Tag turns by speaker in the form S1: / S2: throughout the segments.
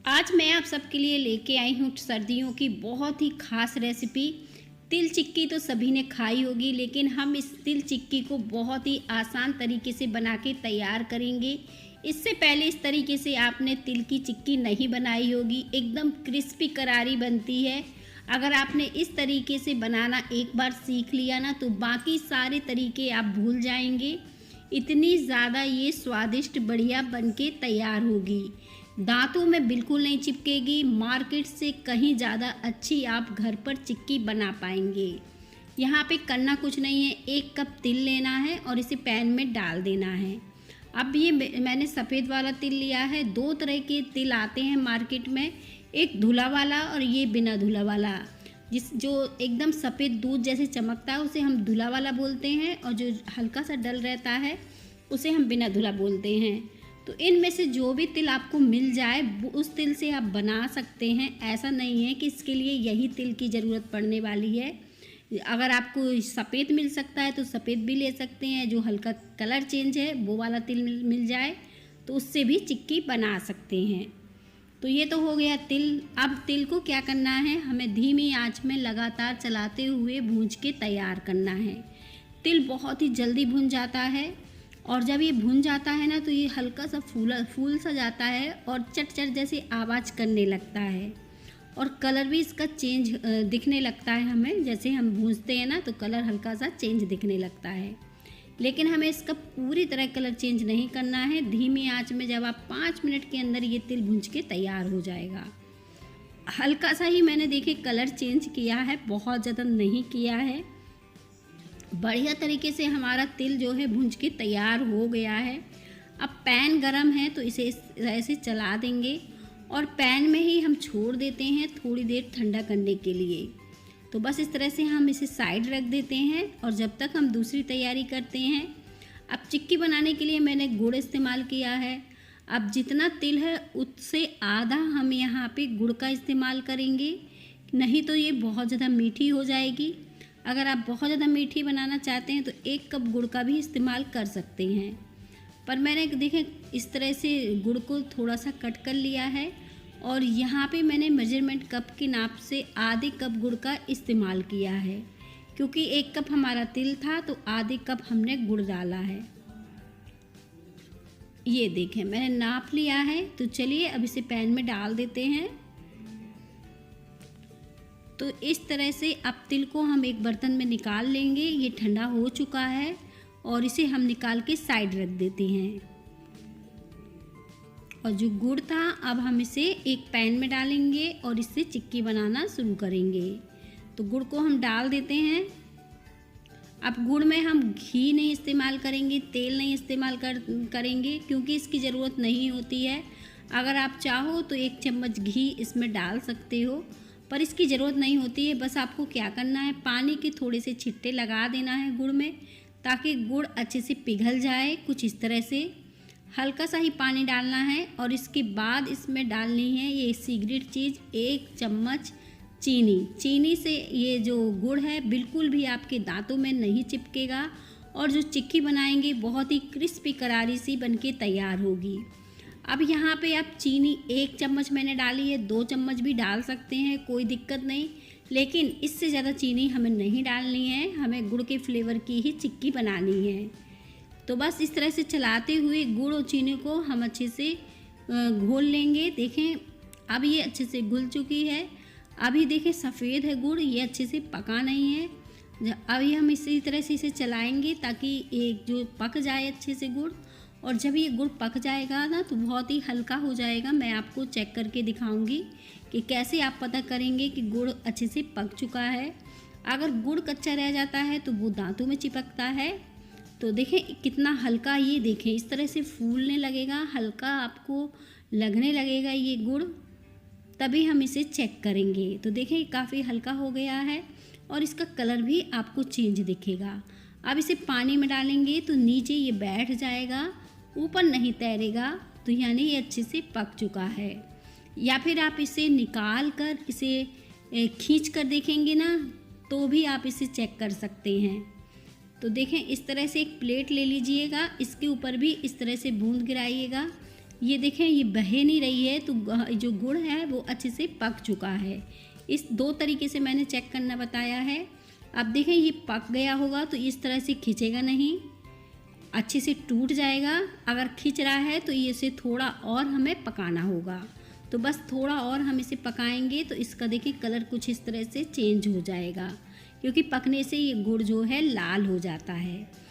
S1: आज मैं आप सबके लिए लेके आई हूँ सर्दियों की बहुत ही ख़ास रेसिपी। तिल चिक्की तो सभी ने खाई होगी, लेकिन हम इस तिल चिक्की को बहुत ही आसान तरीके से बना के तैयार करेंगे। इससे पहले इस तरीके से आपने तिल की चिक्की नहीं बनाई होगी, एकदम क्रिस्पी करारी बनती है। अगर आपने इस तरीके से बनाना एक बार सीख लिया ना, तो बाकी सारे तरीके आप भूल जाएंगे। इतनी ज़्यादा ये स्वादिष्ट बढ़िया बनके तैयार होगी, दांतों में बिल्कुल नहीं चिपकेगी। मार्केट से कहीं ज़्यादा अच्छी आप घर पर चिक्की बना पाएंगे। यहाँ पे करना कुछ नहीं है, 1 कप तिल लेना है और इसे पैन में डाल देना है। अब ये मैंने सफ़ेद वाला तिल लिया है। 2 तरह के तिल आते हैं मार्केट में, एक धुला वाला और ये बिना धुला वाला। जो एकदम सफ़ेद दूध जैसे चमकता है उसे हम धुला वाला बोलते हैं, और जो हल्का सा डल रहता है उसे हम बिना धुला बोलते हैं। तो इनमें से जो भी तिल आपको मिल जाए उस तिल से आप बना सकते हैं। ऐसा नहीं है कि इसके लिए यही तिल की ज़रूरत पड़ने वाली है। अगर आपको सफ़ेद मिल सकता है तो सफ़ेद भी ले सकते हैं। जो हल्का कलर चेंज है वो वाला तिल मिल जाए तो उससे भी चिक्की बना सकते हैं। तो ये तो हो गया तिल। अब तिल को क्या करना है, हमें धीमी आंच में लगातार चलाते हुए भूंज के तैयार करना है। तिल बहुत ही जल्दी भुन जाता है, और जब ये भुन जाता है ना तो ये हल्का सा फूल सा जाता है और चट चट जैसी आवाज़ करने लगता है, और कलर भी इसका चेंज दिखने लगता है। हमें जैसे हम भूनते हैं ना तो कलर हल्का सा चेंज दिखने लगता है, लेकिन हमें इसका पूरी तरह कलर चेंज नहीं करना है। धीमी आंच में जब आप 5 मिनट के अंदर ये तिल भूंज के तैयार हो जाएगा। हल्का सा ही मैंने देखे कलर चेंज किया है, बहुत ज़्यादा नहीं किया है। बढ़िया तरीके से हमारा तिल जो है भूंज के तैयार हो गया है। अब पैन गरम है तो इसे इस तरह से चला देंगे, और पैन में ही हम छोड़ देते हैं थोड़ी देर ठंडा करने के लिए। तो बस इस तरह से हम इसे साइड रख देते हैं, और जब तक हम दूसरी तैयारी करते हैं। अब चिक्की बनाने के लिए मैंने गुड़ इस्तेमाल किया है। अब जितना तिल है उससे आधा हम यहाँ पे गुड़ का इस्तेमाल करेंगे, नहीं तो ये बहुत ज़्यादा मीठी हो जाएगी। अगर आप बहुत ज़्यादा मीठी बनाना चाहते हैं तो 1 कप गुड़ का भी इस्तेमाल कर सकते हैं। पर मैंने देखें इस तरह से गुड़ को थोड़ा सा कट कर लिया है, और यहाँ पे मैंने मेजरमेंट कप के नाप से आधे कप गुड़ का इस्तेमाल किया है, क्योंकि 1 कप हमारा तिल था तो आधे कप हमने गुड़ डाला है। ये देखें मैंने नाप लिया है। तो चलिए अब इसे पैन में डाल देते हैं। तो इस तरह से अब तिल को हम एक बर्तन में निकाल लेंगे। ये ठंडा हो चुका है और इसे हम निकाल के साइड रख देते हैं। और जो गुड़ था अब हम इसे एक पैन में डालेंगे और इससे चिक्की बनाना शुरू करेंगे। तो गुड़ को हम डाल देते हैं। अब गुड़ में हम घी नहीं इस्तेमाल करेंगे, तेल नहीं इस्तेमाल करेंगे, क्योंकि इसकी ज़रूरत नहीं होती है। अगर आप चाहो तो 1 चम्मच घी इसमें डाल सकते हो, पर इसकी ज़रूरत नहीं होती है। बस आपको क्या करना है, पानी के थोड़े से छिट्टे लगा देना है गुड़ में, ताकि गुड़ अच्छे से पिघल जाए। कुछ इस तरह से हल्का सा ही पानी डालना है, और इसके बाद इसमें डालनी है ये सीक्रेट चीज़, 1 चम्मच चीनी। चीनी से ये जो गुड़ है बिल्कुल भी आपके दांतों में नहीं चिपकेगा, और जो चिक्की बनाएंगे बहुत ही क्रिस्पी करारी सी बनके तैयार होगी। अब यहाँ पे आप चीनी 1 चम्मच मैंने डाली है, 2 चम्मच भी डाल सकते हैं, कोई दिक्कत नहीं, लेकिन इससे ज़्यादा चीनी हमें नहीं डालनी है। हमें गुड़ के फ्लेवर की ही चिक्की बनानी है। तो बस इस तरह से चलाते हुए गुड़ और चीनी को हम अच्छे से घोल लेंगे। देखें अब ये अच्छे से घुल चुकी है। अभी देखें सफ़ेद है गुड़, ये अच्छे से पका नहीं है। अभी हम इसी तरह से इसे चलाएंगे ताकि एक जो पक जाए अच्छे से गुड़, और जब ये गुड़ पक जाएगा ना तो बहुत ही हल्का हो जाएगा। मैं आपको चेक करके दिखाऊंगी कि कैसे आप पता करेंगे कि गुड़ अच्छे से पक चुका है। अगर गुड़ कच्चा रह जाता है तो वो दांतों में चिपकता है। तो देखें कितना हल्का, ये देखें इस तरह से फूलने लगेगा, हल्का आपको लगने लगेगा ये गुड़, तभी हम इसे चेक करेंगे। तो देखें काफ़ी हल्का हो गया है, और इसका कलर भी आपको चेंज दिखेगा। अब इसे पानी में डालेंगे तो नीचे ये बैठ जाएगा, ऊपर नहीं तैरेगा, तो यानी ये अच्छे से पक चुका है। या फिर आप इसे निकाल कर इसे खींच कर देखेंगे ना तो भी आप इसे चेक कर सकते हैं। तो देखें इस तरह से एक प्लेट ले लीजिएगा, इसके ऊपर भी इस तरह से बूंद गिराइएगा। ये देखें ये बहे नहीं रही है, तो जो गुड़ है वो अच्छे से पक चुका है। इस 2 तरीके से मैंने चेक करना बताया है। अब देखें ये पक गया होगा तो इस तरह से खिंचेगा नहीं, अच्छे से टूट जाएगा। अगर खिंच रहा है तो इसे थोड़ा और हमें पकाना होगा। तो बस थोड़ा और हम इसे पकाएंगे तो इसका देखिए कलर कुछ इस तरह से चेंज हो जाएगा, क्योंकि पकने से ये गुड़ जो है लाल हो जाता है।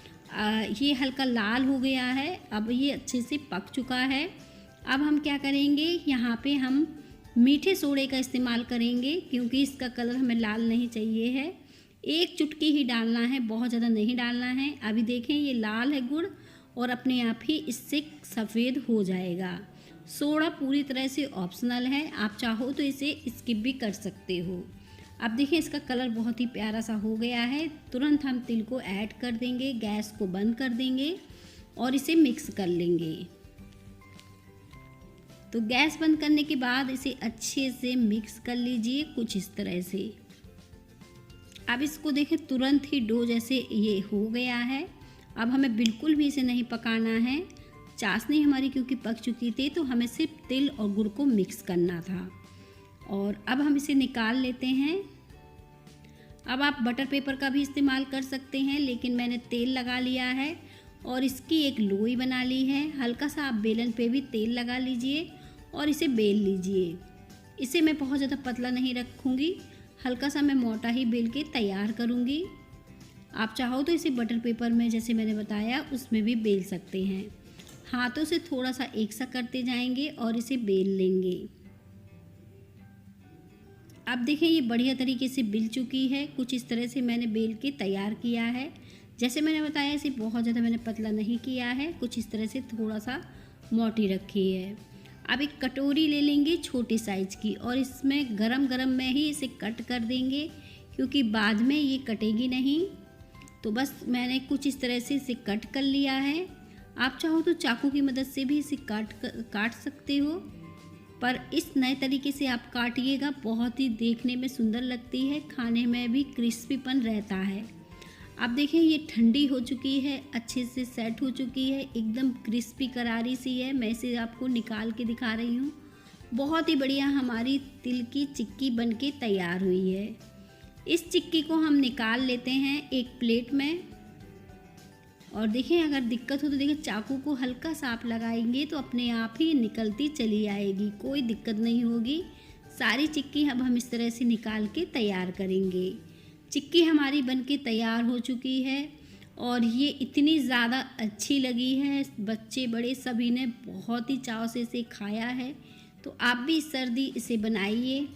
S1: ये हल्का लाल हो गया है, अब ये अच्छे से पक चुका है। अब हम क्या करेंगे, यहाँ पे हम मीठे सोडे का इस्तेमाल करेंगे, क्योंकि इसका कलर हमें लाल नहीं चाहिए है। 1 चुटकी ही डालना है, बहुत ज़्यादा नहीं डालना है। अभी देखें ये लाल है गुड़ और अपने आप ही इससे सफ़ेद हो जाएगा। सोडा पूरी तरह से ऑप्शनल है, आप चाहो तो इसे स्किप भी कर सकते हो। अब देखिए इसका कलर बहुत ही प्यारा सा हो गया है। तुरंत हम तिल को ऐड कर देंगे, गैस को बंद कर देंगे और इसे मिक्स कर लेंगे। तो गैस बंद करने के बाद इसे अच्छे से मिक्स कर लीजिए कुछ इस तरह से। अब इसको देखें तुरंत ही डो जैसे ये हो गया है। अब हमें बिल्कुल भी इसे नहीं पकाना है। चाशनी हमारी क्योंकि पक चुकी थी तो हमें सिर्फ तिल और गुड़ को मिक्स करना था। और अब हम इसे निकाल लेते हैं। अब आप बटर पेपर का भी इस्तेमाल कर सकते हैं, लेकिन मैंने तेल लगा लिया है और इसकी एक लोई बना ली है। हल्का सा आप बेलन पे भी तेल लगा लीजिए और इसे बेल लीजिए। इसे मैं बहुत ज़्यादा पतला नहीं रखूँगी, हल्का सा मैं मोटा ही बेल के तैयार करूँगी। आप चाहो तो इसे बटर पेपर में जैसे मैंने बताया उसमें भी बेल सकते हैं। हाथों से थोड़ा सा एक सा करते जाएंगे और इसे बेल लेंगे। अब देखें ये बढ़िया तरीके से बिल चुकी है। कुछ इस तरह से मैंने बेल के तैयार किया है। जैसे मैंने बताया इसे बहुत ज़्यादा मैंने पतला नहीं किया है, कुछ इस तरह से थोड़ा सा मोटी रखी है। अब एक कटोरी ले लेंगे छोटी साइज़ की और इसमें गरम गरम में ही इसे कट कर देंगे, क्योंकि बाद में ये कटेगी नहीं। तो बस मैंने कुछ इस तरह से इसे कट कर लिया है। आप चाहो तो चाकू की मदद से भी इसे काट सकते हो, पर इस नए तरीके से आप काटिएगा, बहुत ही देखने में सुंदर लगती है, खाने में भी क्रिस्पीपन रहता है। अब देखें ये ठंडी हो चुकी है, अच्छे से सेट हो चुकी है, एकदम क्रिस्पी करारी सी है। मैं इसे आपको निकाल के दिखा रही हूँ। बहुत ही बढ़िया हमारी तिल की चिक्की बनके तैयार हुई है। इस चिक्की को हम निकाल लेते हैं एक प्लेट में। और देखें अगर दिक्कत हो तो देखें चाकू को हल्का सा आप लगाएंगे तो अपने आप ही निकलती चली आएगी, कोई दिक्कत नहीं होगी। सारी चिक्की अब हम इस तरह से निकाल के तैयार करेंगे। चिक्की हमारी बनके तैयार हो चुकी है और ये इतनी ज़्यादा अच्छी लगी है, बच्चे बड़े सभी ने बहुत ही चाव से इसे खाया है। तो आप भी इस सर्दी इसे बनाइए।